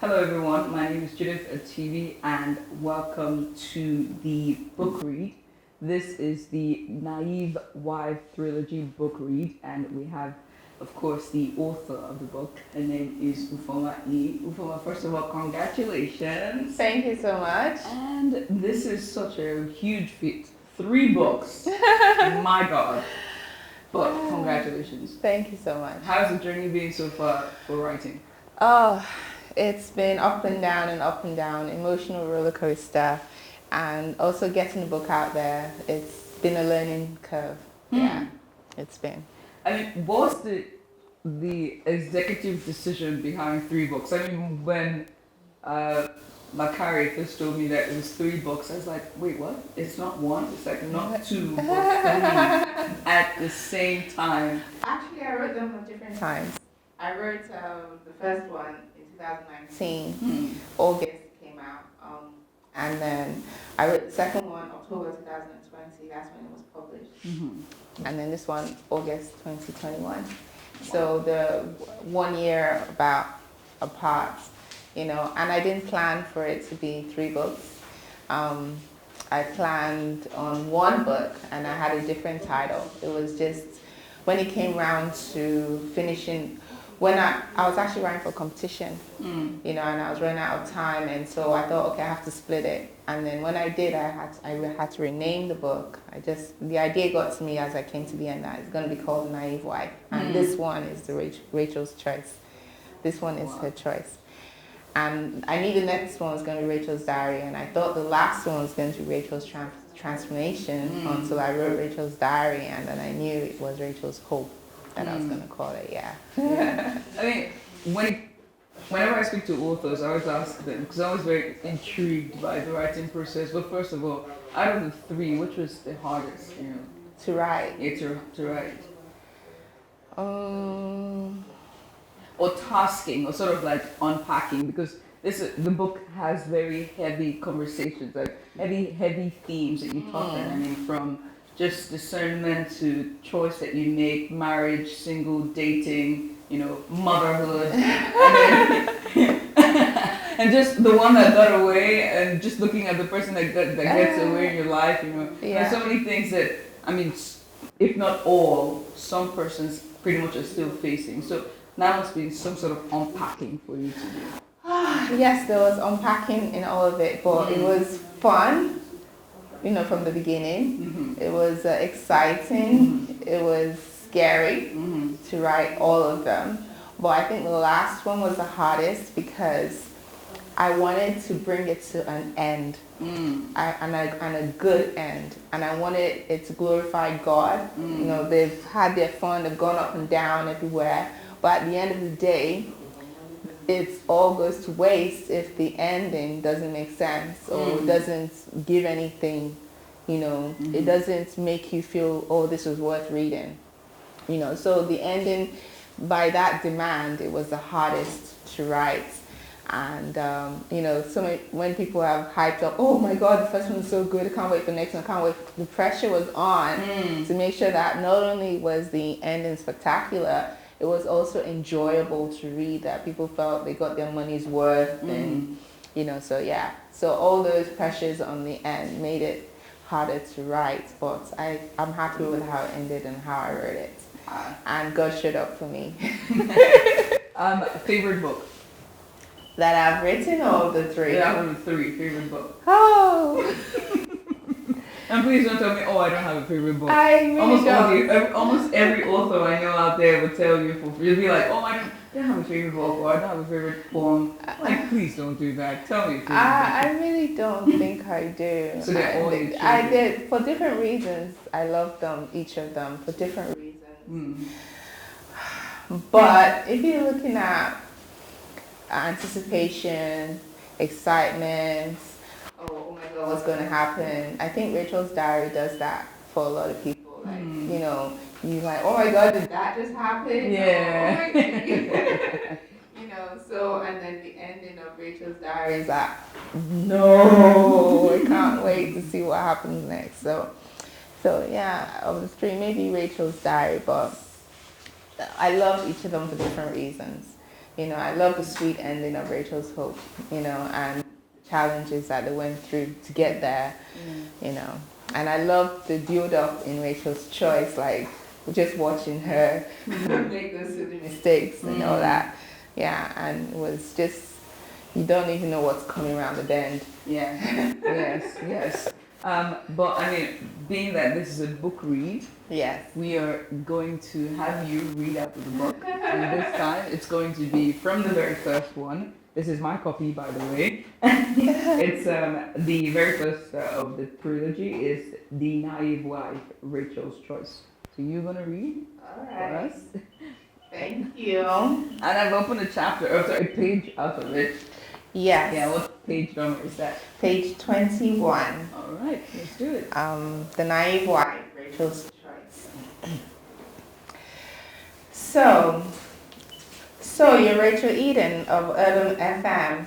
Hello everyone, my name is Judith Atibi and welcome to the book read. This is the Naive Wife Trilogy book read and we have, of course, the author of the book. Her name is Ufoma E. Ufoma, first of all, congratulations. Thank you so much. And this is such a huge feat. 3 books. My God. But congratulations. Thank you so much. How's the journey been so far for writing? Oh, it's been up and down, emotional roller coaster, and also getting the book out there. It's been a learning curve. Yeah, it's been. I mean, what's the executive decision behind 3 books? I mean, when Makari first told me that it was 3 books, I was like, wait, what? It's not 1? It's like not 2, but 3 at the same time. Actually, I wrote them at different times. I wrote the first one in 2019. August came out. And then I wrote the second one, October 2020. That's when it was published. And then this one, August 2021. So the 1 year about apart, and I didn't plan for it to be 3 books. I planned on 1 book and I had a different title. It was just, when it came round to finishing, when I was actually writing for competition, and I was running out of time, and so I thought, okay, I have to split it. And then when I did, I had to rename the book. The idea got to me as I came to the end that it's going to be called Naive Wife, and this one is Rachel's choice. This one is her choice. And I knew the next one was going to be Rachel's diary, and I thought the last one was going to be Rachel's transformation until I wrote Rachel's diary, and then I knew it was Rachel's hope that I was going to call it, yeah. I mean, whenever I speak to authors, I always ask them, because I'm always very intrigued by the writing process. But first of all, out of the 3, which was the hardest, To write? Yeah, to write. Or tasking, or sort of like unpacking, because the book has very heavy conversations, like heavy themes that you talk about. I mean, from just discernment to choice that you make, marriage, single, dating, motherhood, and just the one that got away, and just looking at the person that gets away in your life. There's so many things that, I mean, if not all, some persons pretty much are still facing. So that must be some sort of unpacking for you to do. Yes, there was unpacking in all of it, but it was fun, from the beginning. It was exciting. It was scary to write all of them. But I think the last one was the hardest because I wanted to bring it to an end, and a good end. And I wanted it to glorify God. They've had their fun, they've gone up and down everywhere. But at the end of the day, it all goes to waste if the ending doesn't make sense or doesn't give anything, it doesn't make you feel, oh, this was worth reading, so the ending, by that demand, it was the hardest to write. And, when people have hyped up, oh my God, the first one is so good, I can't wait for the next one, I can't wait. The pressure was on to make sure that not only was the ending spectacular, it was also enjoyable to read, that people felt they got their money's worth, and so all those pressures on the end made it harder to write, but I'm happy with how it ended and how I wrote it, and God showed up for me. Favorite book that I've written, or the 3? Yeah, out of the 3, favorite book. Oh. And please don't tell me, I don't have a favorite book. I really don't. Almost every author I know out there would tell you, you'll be like, I don't have a favorite book, or I don't have a favorite poem. Like, please don't do that. Tell me a favorite book. I really don't think I do. So they're all I did, for different reasons. I love them, each of them, for different reasons. But if you're looking at anticipation, excitement, oh my God, what's going to happen? I think Rachel's diary does that for a lot of people. Like, you're like, oh my God, did that just happen? Yeah. So, and then the ending of Rachel's diary is like, no, I can't wait to see what happens next. So yeah, of the 3, maybe Rachel's diary, but I love each of them for different reasons. I love the sweet ending of Rachel's Hope, and the challenges that they went through to get there, And I love the build up in Rachel's choice, like just watching her make those silly mistakes and all that. Yeah, and it was just, you don't even know what's coming around the bend. Yeah, yes. But I mean, being that this is a book read, Yes. we are going to have you read out of the book. And this time it's going to be from the very first one. This is my copy, by the way. It's the very first of the trilogy is The Naive Wife, Rachel's Choice. So you're going to read All for right. us. Thank you. And I've opened a a page out of it. Yes. Yeah, what page number is that? Page 21. All right, let's do it. The Naive Wife, Rachel's Choice. So you're Rachel Eden of Urban FM.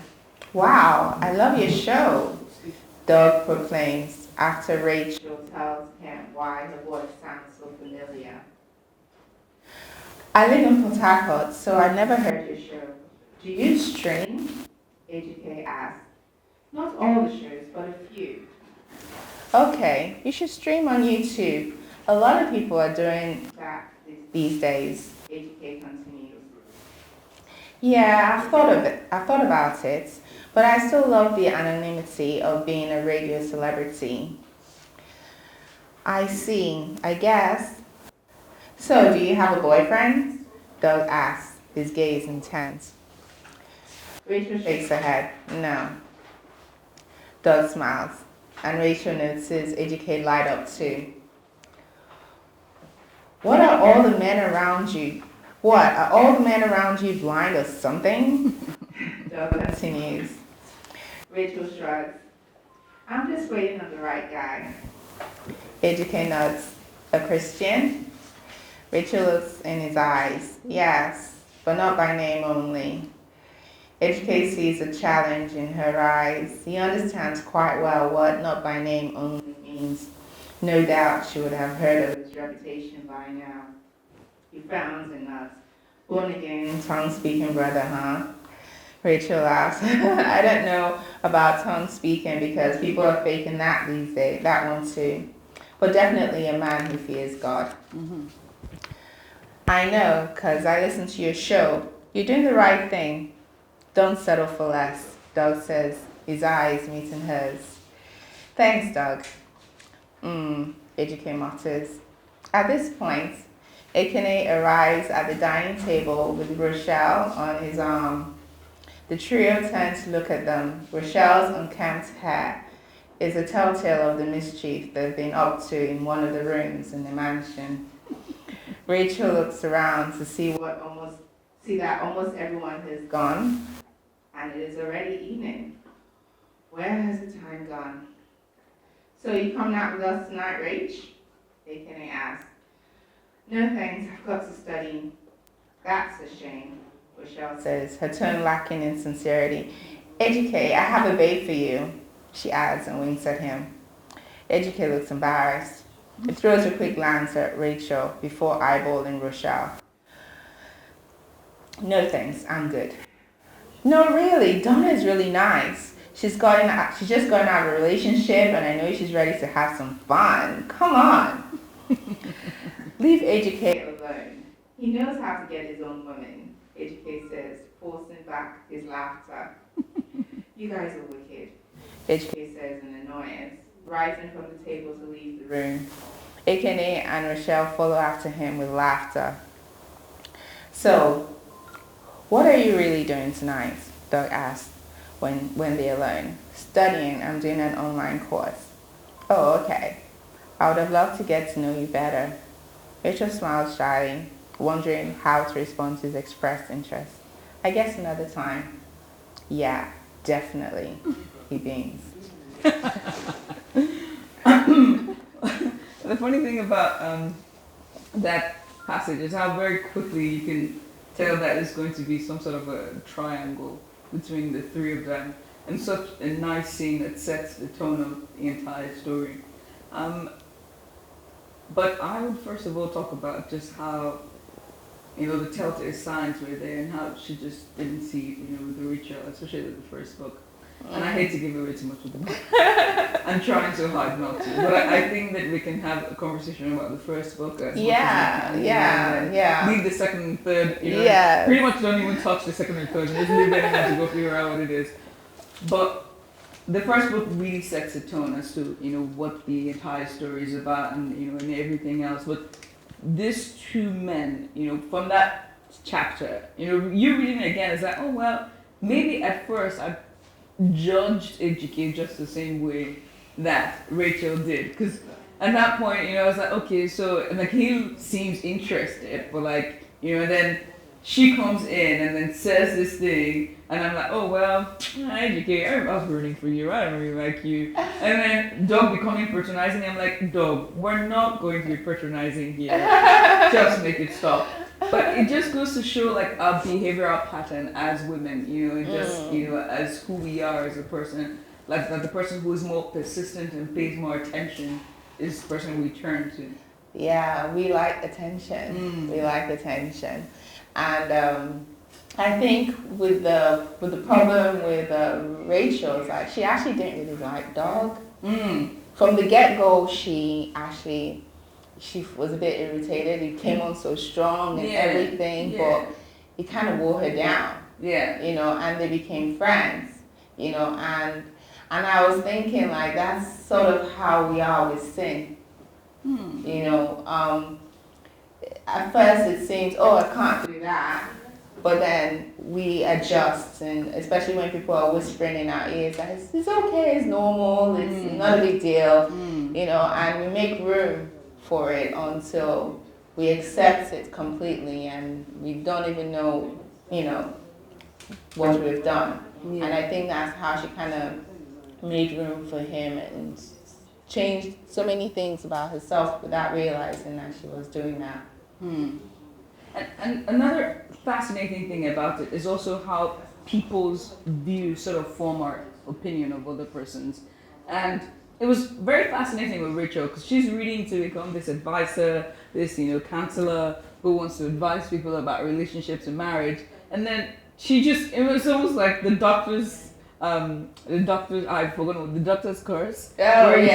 Wow, I love your show, Doug proclaims after Rachel tells him why her voice sounds so familiar. I live in Port Harcourt, so I never heard your show. Do you stream? AGK asked. Not all the shows, but a few. Okay, you should stream on YouTube. A lot of people are doing that these days, AGK continues. Yeah, I've thought about it, but I still love the anonymity of being a radio celebrity. I see, I guess. So, do you have a boyfriend? Doug asks, his gaze intense. Rachel shakes her head. No. Doug smiles, and Rachel notices AGK light up too. What are all the men around you? What, are all the men around you blind or something? Doug continues. Rachel shrugs. I'm just waiting on the right guy. AGK nods. A Christian? Rachel looks in his eyes. Yes, but not by name only. AGK sees a challenge in her eyes. He understands quite well what not by name only means. No doubt she would have heard of his reputation by now. He frowns and nods. Born again, tongue-speaking brother, huh? Rachel laughs. I don't know about tongue-speaking because people are faking that these days, that one too. But definitely a man who fears God. Mm-hmm. I know, because I listen to your show. You're doing the right thing. Don't settle for less, Doug says, his eyes meeting hers. Thanks, Doug. AGK mutters. At this point, Ekene arrives at the dining table with Rochelle on his arm. The trio turn to look at them. Rochelle's unkempt hair is a telltale of the mischief they've been up to in one of the rooms in the mansion. Rachel looks around to see that almost everyone has gone, and it is already evening. Where has the time gone? So you coming out with us tonight, Rach? Ekene asked. No thanks, I've got to study. That's a shame, Rochelle says, her tone lacking in sincerity. AGK, I have a babe for you, she adds and winks at him. AGK looks embarrassed. It throws a quick glance at Rachel before eyeballing Rochelle. No thanks, I'm good. No, really, Donna is really nice. She's just gotten out of a relationship and I know she's ready to have some fun. Come on. Leave AGK alone. He knows how to get his own woman, AGK says, forcing back his laughter. You guys are wicked, AGK says in annoyance, rising from the table to leave the room. Ekene and Rochelle follow after him with laughter. So, what are you really doing tonight? Doug asked when they're alone. Studying. I'm doing an online course. Oh, okay. I would have loved to get to know you better. Rachel smiles shyly, wondering how to respond to his expressed interest. I guess another time. Yeah, definitely, he beams. The funny thing about that passage is how very quickly you can tell that it's going to be some sort of a triangle between the three of them, and such a nice scene that sets the tone of the entire story. But I would first of all talk about just how the telltale signs were there and how she just didn't see it, with Rachel, especially with the first book. And I hate to give away too much of the book. I'm trying so hard not to. But I think that we can have a conversation about the first book as much as we can. Leave the second and third, pretty much don't even touch the second and third. Just leave anyone to go figure out what it is. But the first book really sets a tone as to, what the entire story is about and everything else. But these two men, from that chapter, you reading it again, it's like, oh, well, maybe at first I judged Ejike just the same way that Rachel did. Because at that point, I was like, okay, so, and like, he seems interested, but like, then she comes in and then says this thing, and I'm like, oh, well, Ejike, I was rooting for you, I don't really like you. And then Doug becoming patronizing, I'm like, Doug, we're not going to be patronizing here. Just make it stop. But it just goes to show like our behavioral pattern as women, as who we are as a person. Like that the person who is more persistent and pays more attention is the person we turn to. Yeah, we like attention. We like attention. And I think with the problem with Rachel is like she actually didn't really like Doug. From the get-go, she was a bit irritated. He came on so strong and everything, but he kind of wore her down. And they became friends. And I was thinking like that's sort of how we are with sin. At first it seems, oh, I can't do that. But then we adjust, and especially when people are whispering in our ears that it's okay, it's normal, it's not a big deal, and we make room for it until we accept it completely and we don't even know, what we've done. And I think that's how she kind of made room for him and changed so many things about herself without realizing that she was doing that. And another fascinating thing about it is also how people's views sort of form our opinion of other persons. And it was very fascinating with Rachel because she's reading to become this advisor, this counselor who wants to advise people about relationships and marriage. And then it was almost like the doctor's curse. Oh, where you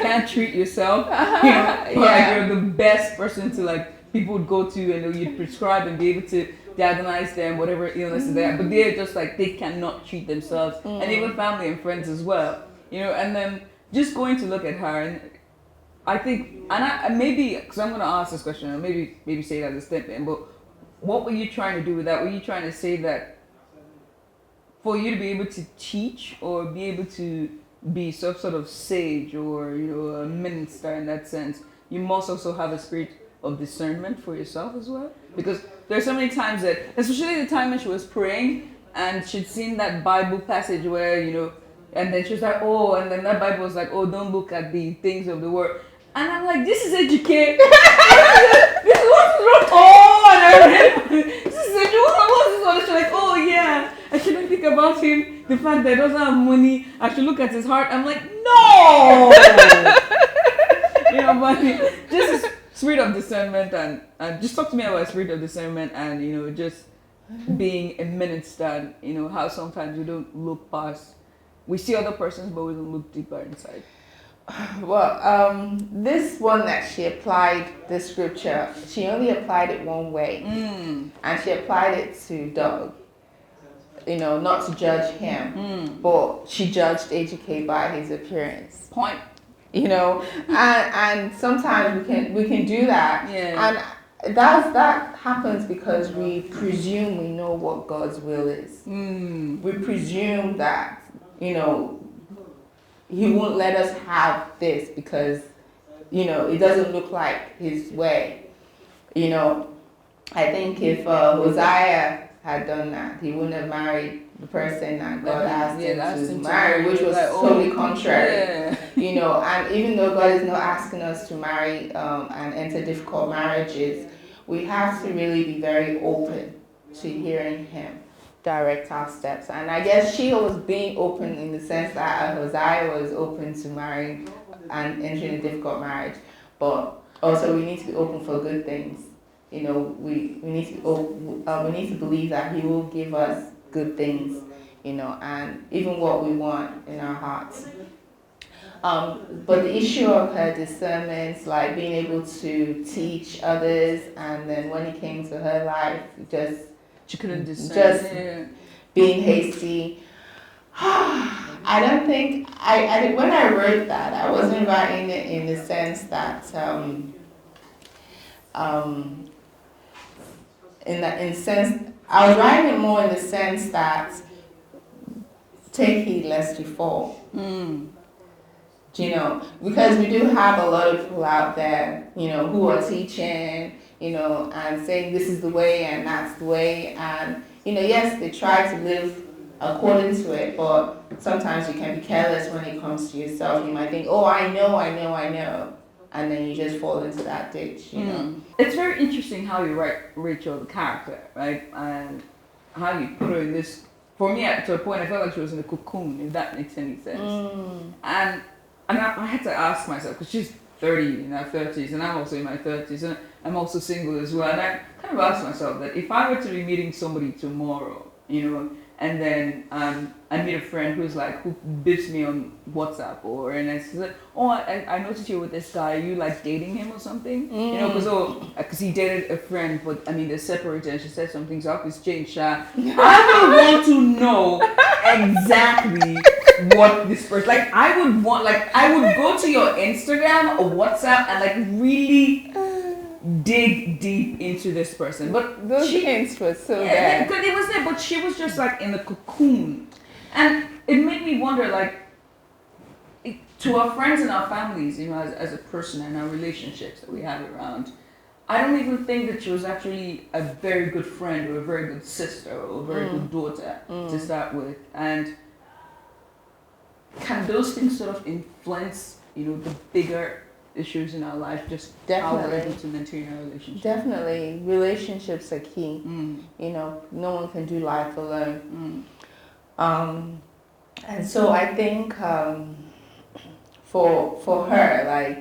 can't treat yourself. Like you're the best person to like people would go to and you'd prescribe and be able to diagnose them, whatever illness is there. But they're just like, they cannot treat themselves. And even family and friends as well. And then just going to look at her, and I think, and maybe, because I'm going to ask this question, or maybe say that as a statement, but what were you trying to do with that? Were you trying to say that for you to be able to teach or be able to be some sort of sage or, a minister in that sense, you must also have a spirit of discernment for yourself as well? Because there's so many times that, especially the time when she was praying and she'd seen that Bible passage where, and then she was like, oh, and then that Bible was like, oh, don't look at the things of the world. And I'm like, this is education. This is what's wrong. Oh, and this is education. What's this one? She's like, oh, yeah. I shouldn't think about him. The fact that he doesn't have money. I should look at his heart. I'm like, no. But just a spirit of discernment and just talk to me about spirit of discernment and, just being a minister and, how sometimes we don't look past. We see other persons, but we don't look deeper inside. Well, this one that she applied the scripture, she only applied it one way. And she applied it to Doug. Not to judge him, but she judged Ejike by his appearance. Point. And sometimes we can do that. And that happens because we presume we know what God's will is. We presume that, he won't let us have this because, it doesn't look like his way. I think if Hosea had done that, he wouldn't have married the person that God asked him to marry, which was totally contrary. And even though God is not asking us to marry and enter difficult marriages, we have to really be very open to hearing him direct our steps. And I guess she was being open in the sense that Hosea was open to marrying and entering a difficult marriage. But also we need to be open for good things. we need to believe that He will give us good things, and even what we want in our hearts. But the issue of her discernment, like being able to teach others, and then when it came to her life, She couldn't discern. Just being hasty. I don't think I when I wrote that, I wasn't writing it in the sense that I was writing it more in the sense that take heed lest you fall. Because we do have a lot of people out there, who are teaching, and saying this is the way and that's the way, and yes, they try to live according to it, but sometimes you can be careless when it comes to yourself. You might think, oh, I know, and then you just fall into that ditch, It's very interesting how you write Rachel, the character, right? And how you put her in this, for me, to a point, I felt like she was in a cocoon, if that makes any sense. And I had to ask myself, because she's 30, in her 30s, and I'm also in my 30s, and I'm also single as well, and I kind of asked myself that if I were to be meeting somebody tomorrow, and then I meet a friend who bips me on WhatsApp, and I said, oh, I noticed you're with this guy, are you like dating him or something? Because he dated a friend, but they're separated, and she said something, so I was changed. I don't want to know exactly what this person, I would go to your Instagram or WhatsApp and really dig deep into this person, but those hints were so bad. Because it was there, but she was just in the cocoon, and it made me wonder, to our friends and our families, as a person and our relationships that we have around, I don't even think that she was actually a very good friend or a very good sister or a very good daughter to start with, and can those things sort of influence, the bigger issues in our life, just how we're able to maintain our relationship? Definitely. Relationships are key. No one can do life alone. And so I think for her,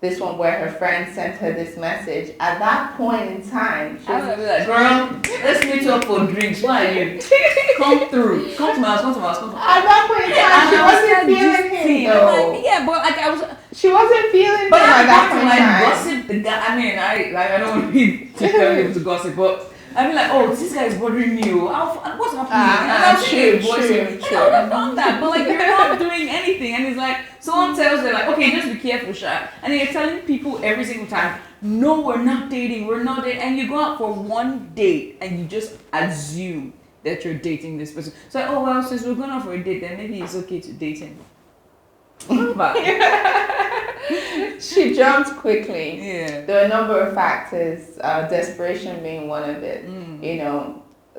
this one where her friend sent her this message, at that point in time, she was like, girl, let's meet up for drinks. Why are you? Come through. Come to my house. At that point in time, she wasn't feeling him, though. She wasn't feeling him at that point in time. Gossip the guy. I don't want to be too terrible to gossip, but oh, this guy is bothering me. What's happening? True. I've done that, but you're not doing anything, and it's someone tells her okay, just be careful, Sha, and then you're telling people every single time, no, we're not dating, and you go out for one date and you just assume that you're dating this person. So oh well, since we're going out for a date, then maybe it's okay to date him. She jumped quickly. Yeah. There are a number of factors, desperation being one of it.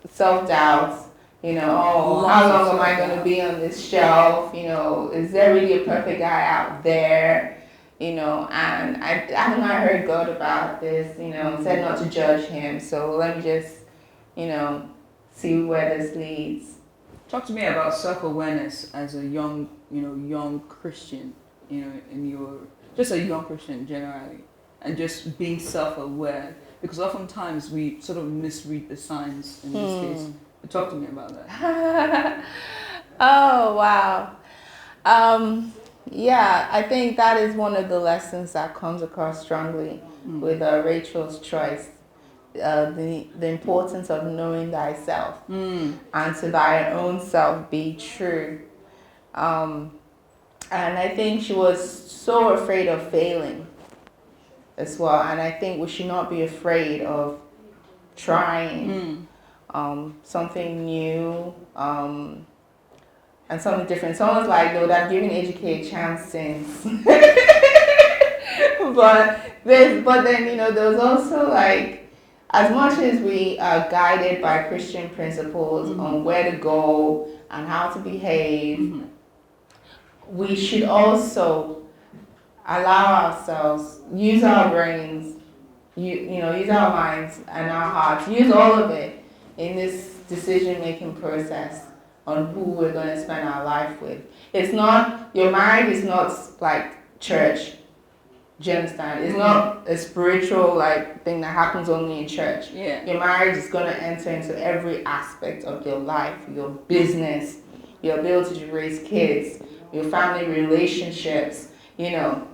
Self-doubt. How long am I going to be on this shelf? Is there really a perfect guy out there? And I heard God about this. Said not to judge him. So let me just, see where this leads. Talk to me about self-awareness as a young Christian, in your, just a young Christian generally, and just being self-aware, because oftentimes we sort of misread the signs in this case. Talk to me about that. Oh, wow. I think that is one of the lessons that comes across strongly with Rachel's choice. The importance of knowing thyself and to thy own self be true. And I think she was so afraid of failing as well. And I think we should not be afraid of trying something new and something different. Someone's like, they would have given Educate a chance since. but then, there was also as much as we are guided by Christian principles on where to go and how to behave, we should also allow ourselves, use our brains, use our minds and our hearts, use all of it in this decision-making process on who we're going to spend our life with. It's not, your marriage is not like church. Do you understand? It's not a spiritual like thing that happens only in church. Yeah. Your marriage is gonna enter into every aspect of your life, your business, your ability to raise kids, your family relationships, and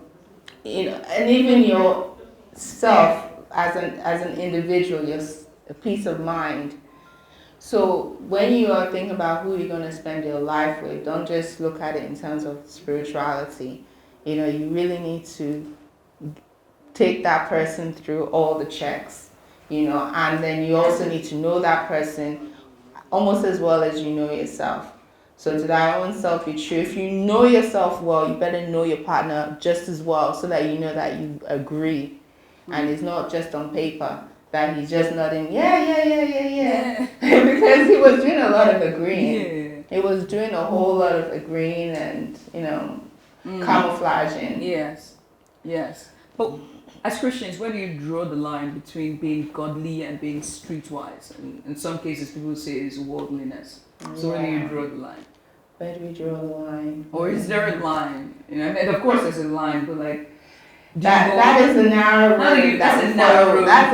even yourself as an individual, a peace of mind. So when you are thinking about who you're gonna spend your life with, don't just look at it in terms of spirituality. You really need to take that person through all the checks, and then you also need to know that person almost as well as you know yourself. So to thy own self be true. If you know yourself well, you better know your partner just as well so that you know that you agree. And it's not just on paper that he's just nodding, yeah. Because he was doing a lot of agreeing. He was doing a whole lot of agreeing and, camouflaging. Yes. But as Christians, where do you draw the line between being godly and being streetwise? And in some cases, people say it's worldliness. So where do you draw the line? Where do we draw the line? Or is there a line? And of course there's a line, but like that is a narrow road. That's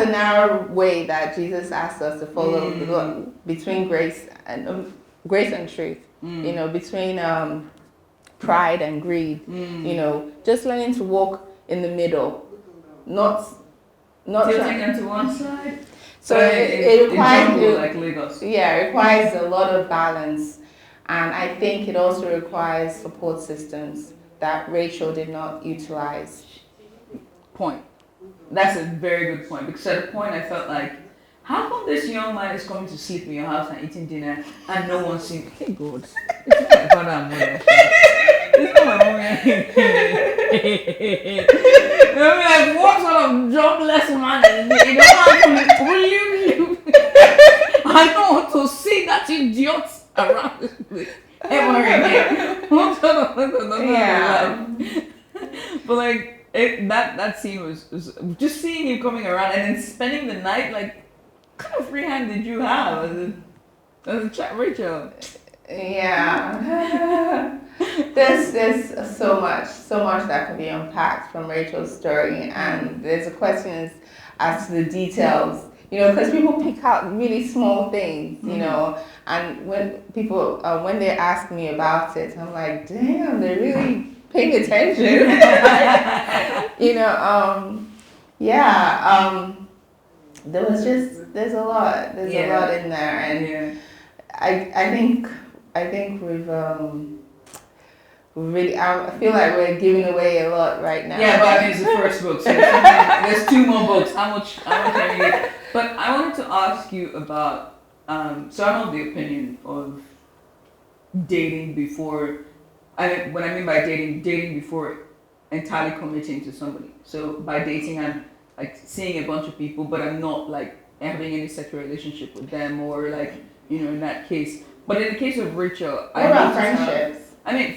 a narrow way that Jesus asked us to follow between grace and truth. Between pride and greed. Just learning to walk in the middle, not tilting them to one side. So it requires like Lagos. Yeah, it requires a lot of balance, and I think it also requires support systems that Rachel did not utilize. Point. That's a very good point, because at a point I felt like, how come this young man is coming to sleep in your house and eating dinner and no one's seen? Hey God, it's not my father and mother. It's not my mommy. Like, what sort of jobless man is this? You don't want to leave. I don't want to see that idiot around ever again. What sort of Yeah. But like, that scene was just seeing him coming around and then spending the night. Like, what kind of free hand did you have as a chat, Rachel? Yeah. There's so much that can be unpacked from Rachel's story, and there's a question as to the details, because people pick out really small things, and when people when they ask me about it, I'm like, damn, they're really paying attention. There's a lot in there, and I think we've really, I feel like we're giving away a lot right now. Yeah, but I mean, it's the first book, so there's 2 more books. How much can you get? But I wanted to ask you about, so I'm of the opinion of dating before, when I mean by dating before entirely committing to somebody. So by dating, I'm like seeing a bunch of people, but I'm not like having any sexual relationship with them, or like, in that case. But in the case of Rachel, what about friendships?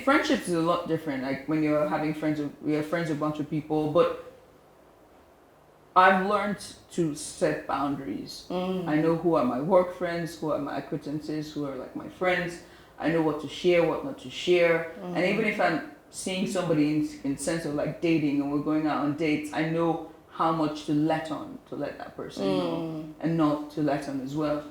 Friendships is a lot different. Like when you're having friends with a bunch of people, but I've learned to set boundaries. I know who are my work friends, who are my acquaintances, who are like my friends. I know what to share, what not to share. And even if I'm seeing somebody in sense of like dating and we're going out on dates, I know how much to let that person know, and not to let on as well.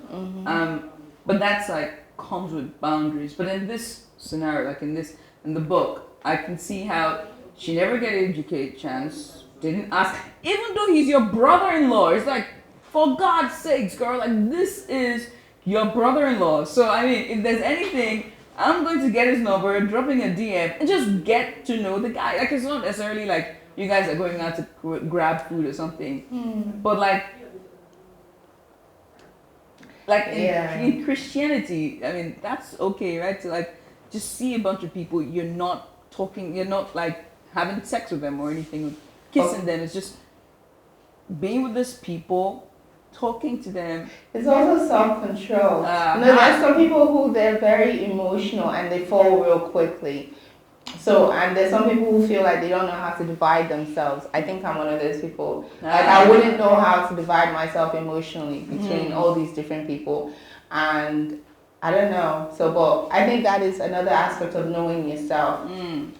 But that's like comes with boundaries. But in this scenario, like in the book, I can see how she never get an educated chance, didn't ask, even though he's your brother-in-law. It's like, for God's sakes, girl, like this is your brother-in-law. So I mean, if there's anything, I'm going to get his number, dropping a DM, and just get to know the guy. Like, it's not necessarily like you guys are going out to grab food or something, but like in Christianity, I mean, that's okay, right? To like just see a bunch of people, you're not talking, you're not like having sex with them or anything, kissing them. It's just being with these people, talking to them. It's also self-control. There's some people who they're very emotional and they fall real quickly. So, and there's some people who feel like they don't know how to divide themselves. I think I'm one of those people. Like, I wouldn't know how to divide myself emotionally between all these different people. And I don't know. So, but I think that is another aspect of knowing yourself, and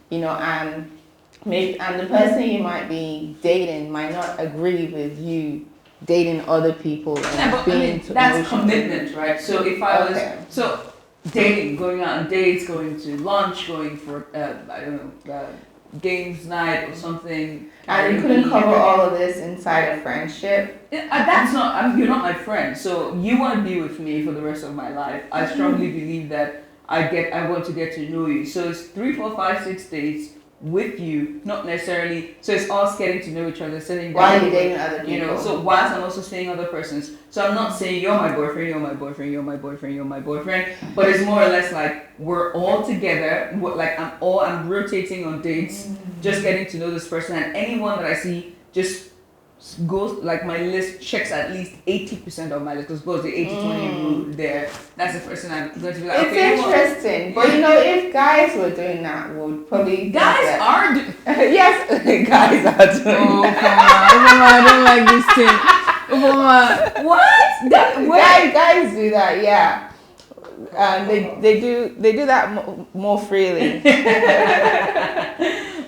maybe, and the person you might be dating might not agree with you dating other people and Yeah, but I mean, that's emotional. commitment, right? So if I was Okay. dating, going out on dates, going to lunch, going for I don't know, games night or something. And you couldn't cover all of this inside a friendship. That's not. You're not my friend, so you want to be with me for the rest of my life. I strongly believe that I want to get to know you. So it's 3, 4, 5, 6 days with you, not necessarily. So it's us getting to know each other, sitting down. While you're dating other people. You know, so whilst I'm also seeing other persons. So I'm not saying you're my boyfriend, you're my boyfriend, you're my boyfriend, you're my boyfriend. But it's more or less like we're all together. Like I'm rotating on dates, just getting to know this person, and anyone that I see just goes, like my list checks at least 80% of my list, because goes the 80-20 rule there. That's the person I'm going to be like, it's okay, interesting, but you know, if guys were doing that, would probably guys are doing. Yes, guys are doing. Oh come on, I don't like this thing. What? Guys do that, yeah. They do that more freely.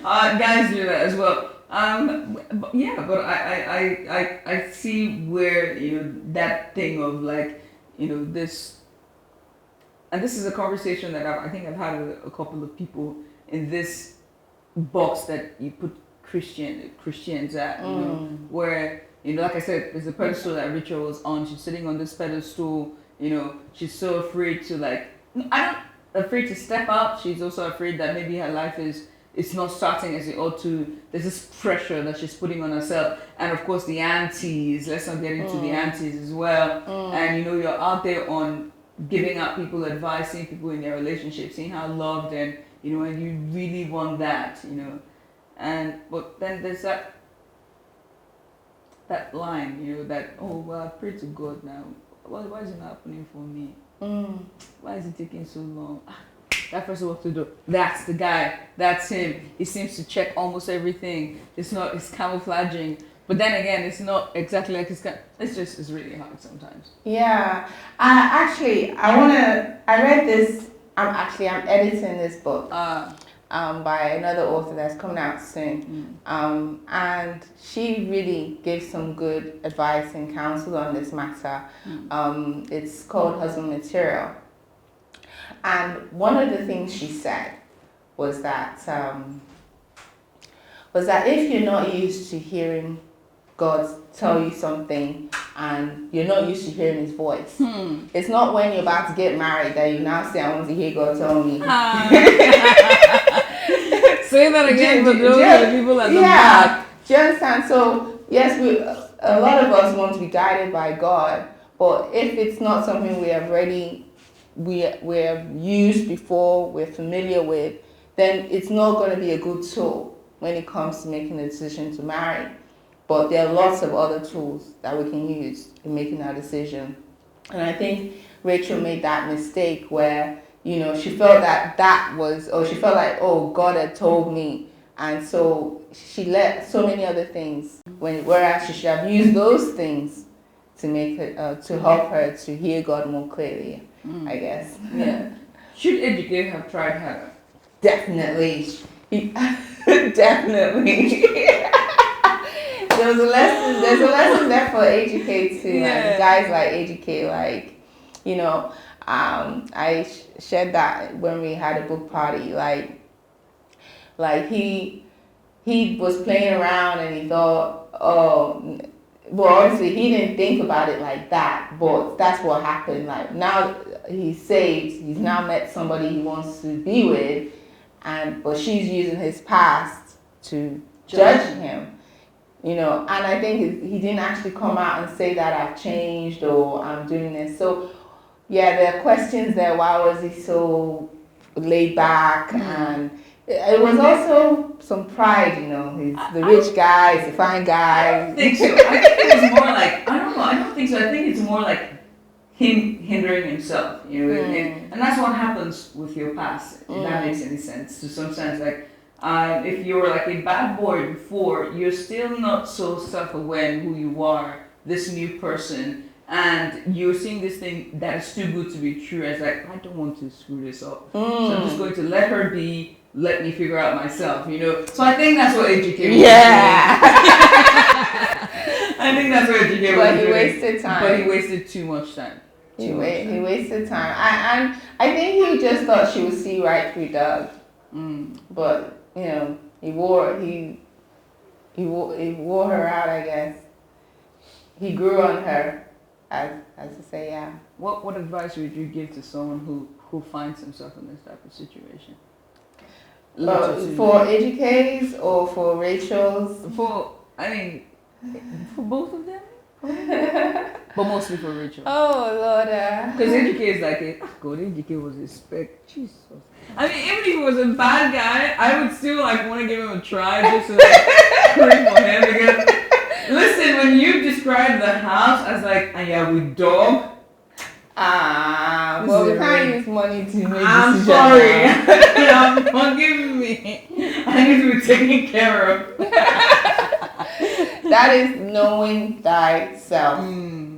Guys do that as well. But yeah, but I see where, you know, that thing of like, you know, this, and this is a conversation that I think I've had with a couple of people in this box that you put Christians at, you know, where, you know, like I said, there's a pedestal that Rachel was on. She's sitting on this pedestal, you know, she's so afraid to like, afraid to step out. She's also afraid that maybe her life it's not starting as it ought to. There's this pressure that she's putting on herself. And of course the aunties, let's not get into the aunties as well. And you know, you're out there on giving out people advice, seeing people in their relationships, seeing how loved, and you know, and you really want that, you know. But then there's that line, you know, that, oh well, I pray to God now. Why is it not happening for me? Why is it taking so long? That person walks to the door. That's the guy. That's him. He seems to check almost everything. It's camouflaging. But then again, it's not exactly like it's really hard sometimes. Yeah. I read this. I'm editing this book by another author that's coming out soon. And she really gives some good advice and counsel on this matter. It's called Husband Material. And one of the things she said was that if you're not used to hearing God tell you something and you're not used to hearing His voice, it's not when you're about to get married that you now say, I want to hear God tell me. Say that again, but those are the people at the back. Do you understand? So yes, a lot of us want to be guided by God, but if it's not something we're used before, we're familiar with, then it's not going to be a good tool when it comes to making a decision to marry. But there are lots of other tools that we can use in making our decision. And I think Rachel made that mistake where, you know, she felt she felt like, oh, God had told me. And so she let so many other things, whereas she should have used those things to make her, to help her to hear God more clearly. I guess. Yeah. Should educate have tried harder? Definitely. Definitely. There's a lesson there for educate too. Yeah. Like guys like educate, like, you know, I shared that when we had a book party, like he was playing around and he thought, oh, well, obviously he didn't think about it like that, but that's what happened. Like now he's saved, he's now met somebody he wants to be with, but she's using his past to judge him, you know. And I think he didn't actually come out and say that I've changed or I'm doing this. So yeah, there are questions there. Why was he so laid back? And it was also some pride, you know. He's the rich guy, he's the fine guy. I don't think so. I think it was more like, I don't know, I don't think so. I think it's more like him hindering himself, you know. And that's what happens with your past, if that makes any sense. To some sense, like, if you were like a bad boy before, you're still not so self-aware in who you are, this new person, and you're seeing this thing that is too good to be true. As like, I don't want to screw this up. So I'm just going to let her be, let me figure out myself, you know. So I think that's what education was Yeah. I think that's what education was But he doing. wasted time. But he wasted too much time. He wasted time. I think he just thought she would see right through Doug. But, you know, he wore her out, I guess. He grew on her, as to say, yeah. What advice would you give to someone who finds himself in this type of situation? For educators or for Rachel's? For both of them. But mostly for Rachel. Oh, Lord. Because EJK is like God, EJK was a spec. Jesus. I mean, even if he was a bad guy, I would still like want to give him a try just to like pray for him. Because listen, when you describe the house as like, yeah, with dog. Well, we can't use money to make I'm decisions. sorry. Forgive me. I need to be taken care of. That is knowing thyself.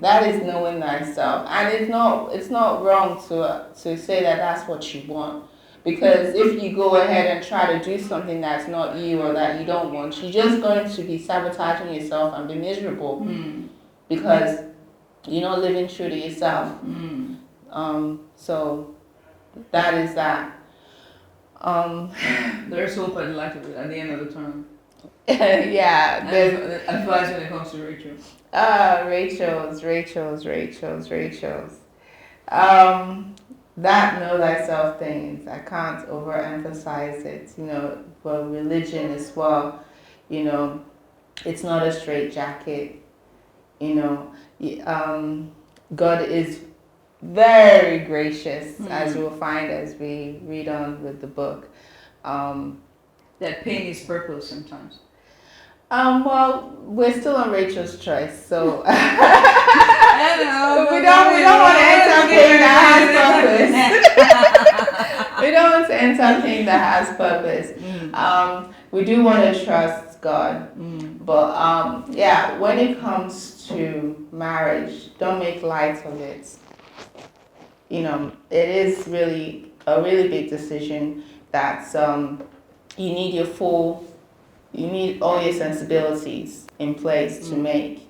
That is knowing thyself, and it's not wrong to say that that's what you want, because if you go ahead and try to do something that's not you or that you don't want, you're just going to be sabotaging yourself and be miserable because you're not living true to yourself. So that is that. There's hope at the end of the tunnel. Yeah, there's advice when it comes to Rachel. Rachel's. That know thyself things, I can't overemphasize it, you know, for religion as well, you know, it's not a straitjacket, you know, God is very gracious, as you will find as we read on with the book. That pain is purpose sometimes. Well, we're still on Rachel's choice, so I know, we don't want to entertain that has purpose. We don't want to entertain that has purpose. We do want to trust God, but yeah, when it comes to marriage, don't make light of it. You know, it is really a really big decision that you need all your sensibilities in place to make.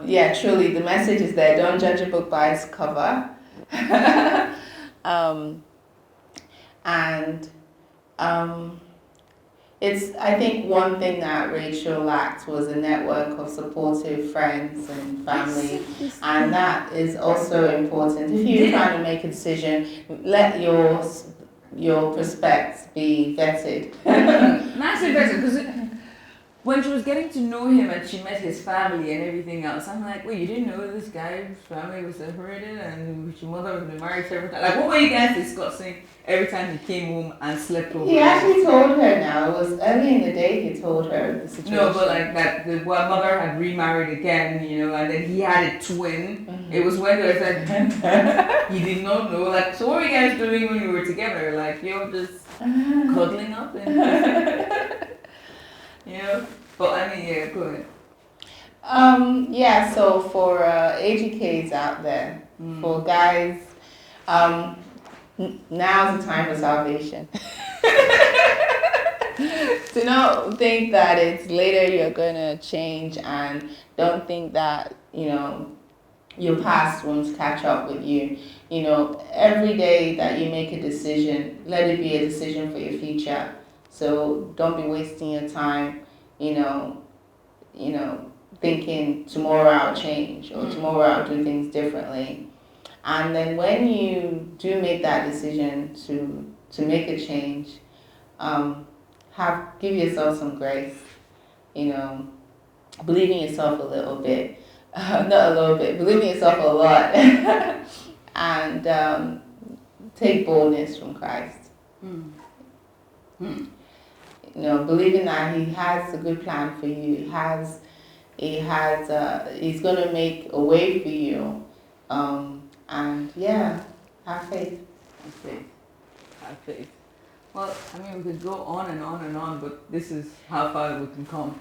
Yeah, truly, the message is there. Don't judge a book by its cover. I think one thing that Rachel lacked was a network of supportive friends and family, and that is also important. If you're trying to make a decision, let your prospects be vetted. Massive vetted, because when she was getting to know him and she met his family and everything else, I'm like, wait, you didn't know this guy's family was separated and his mother was been married several times? Like, what were you guys discussing every time he came home and slept over? He actually told her now. It was early in the day he told her the situation. No, but like that the mother had remarried again, you know, and then he had a twin. It was when they said he did not know. Like, so what were you guys doing when you were together? Like, you know, just cuddling up and you know. But I mean, yeah, go ahead. Yeah, so for AGKs out there, for guys, now's the time for salvation. To not think that it's later you're going to change, and don't think that, you know, your past won't catch up with you. You know, every day that you make a decision, let it be a decision for your future. So don't be wasting your time, you know, thinking tomorrow I'll change or tomorrow I'll do things differently. And then when you do make that decision to make a change, give yourself some grace, you know, believe in yourself a little bit, not a little bit, believe in yourself a lot, and take boldness from Christ. You know, believing that He has a good plan for you. He's going to make a way for you. And yeah, have faith. Have faith. Well, I mean, we could go on and on and on, but this is how far we can come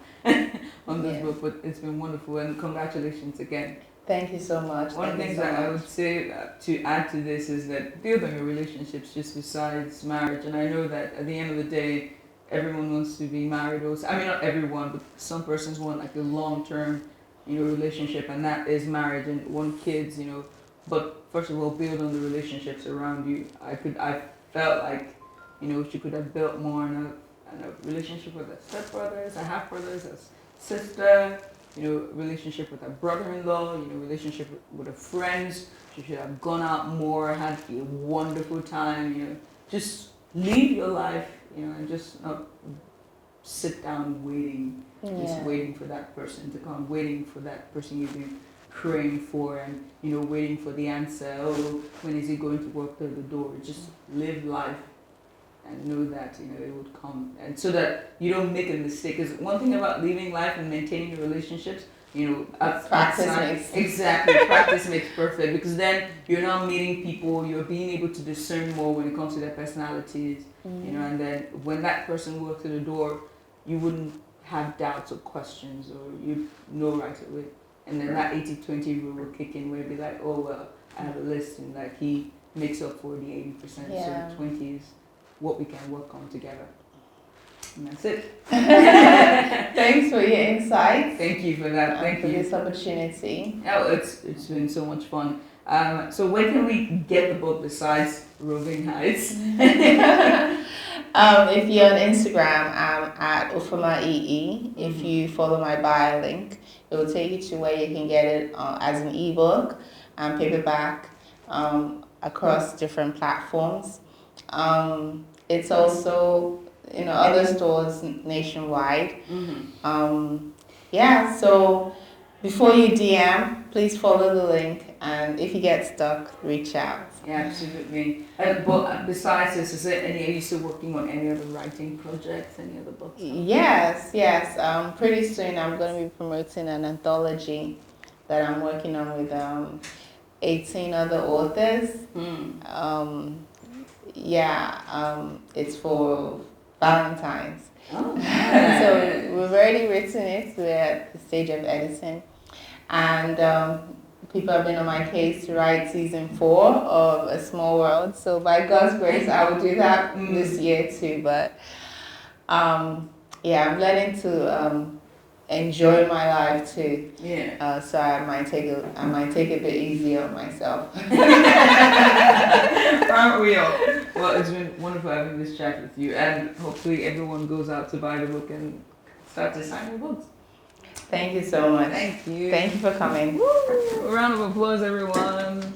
on this book. But it's been wonderful, and congratulations again. Thank you so much. One of the things that I would say to add to this is that build on your relationships just besides marriage. And I know that at the end of the day, everyone wants to be married also. I mean, not everyone, but some persons want like a long-term, relationship, and that is marriage and want kids, But first of all, build on the relationships around you. I felt like, she could have built more on a relationship with her stepbrothers, her half-brothers, her sister, relationship with her brother-in-law, relationship with her friends. She should have gone out more, had a wonderful time, just live your life, and just not sit down waiting, just waiting for that person to come, waiting for that person you've been praying for, and, waiting for the answer. Oh, when is he going to walk through the door? Just live life and know that, it would come. And so that you don't make a mistake. Because one thing about living life and maintaining your relationships, practice makes perfect, because then you're now meeting people, you're being able to discern more when it comes to their personalities, and then when that person walks through the door, you wouldn't have doubts or questions, or you know right away. And then that 80-20 rule will kick in, where it'd be like, oh, well, I have a list, and like he makes up for the 80%, so 20 is what we can work on together. And that's it. Thanks for your insights. Thank you for that. Thank you for this opportunity. Oh, it's been so much fun. So where can we get the book besides RovingHeights? If you're on Instagram, I'm at ufamaee. If you follow my bio link, it will take you to where you can get it as an ebook and paperback across different platforms. It's also other stores nationwide. So before you DM, please follow the link, and if you get stuck, reach out. Yeah, absolutely. But besides this, are you still working on any other writing projects, any other books? Yes. Pretty soon I'm going to be promoting an anthology that I'm working on with 18 other authors. It's for Valentine's. Oh, nice. So we've already written it. We're at the stage of editing, and people have been on my case to write season 4 of A Small World. So by God's grace, I will do that this year too. But I'm learning to enjoy my life too. So I might take a bit easier on myself. Aren't we all? Well, it's been wonderful having this chat with you, and hopefully everyone goes out to buy the book and start to sign the books. Thank you so much. Thank you. Thank you for coming. Woo! A round of applause, everyone.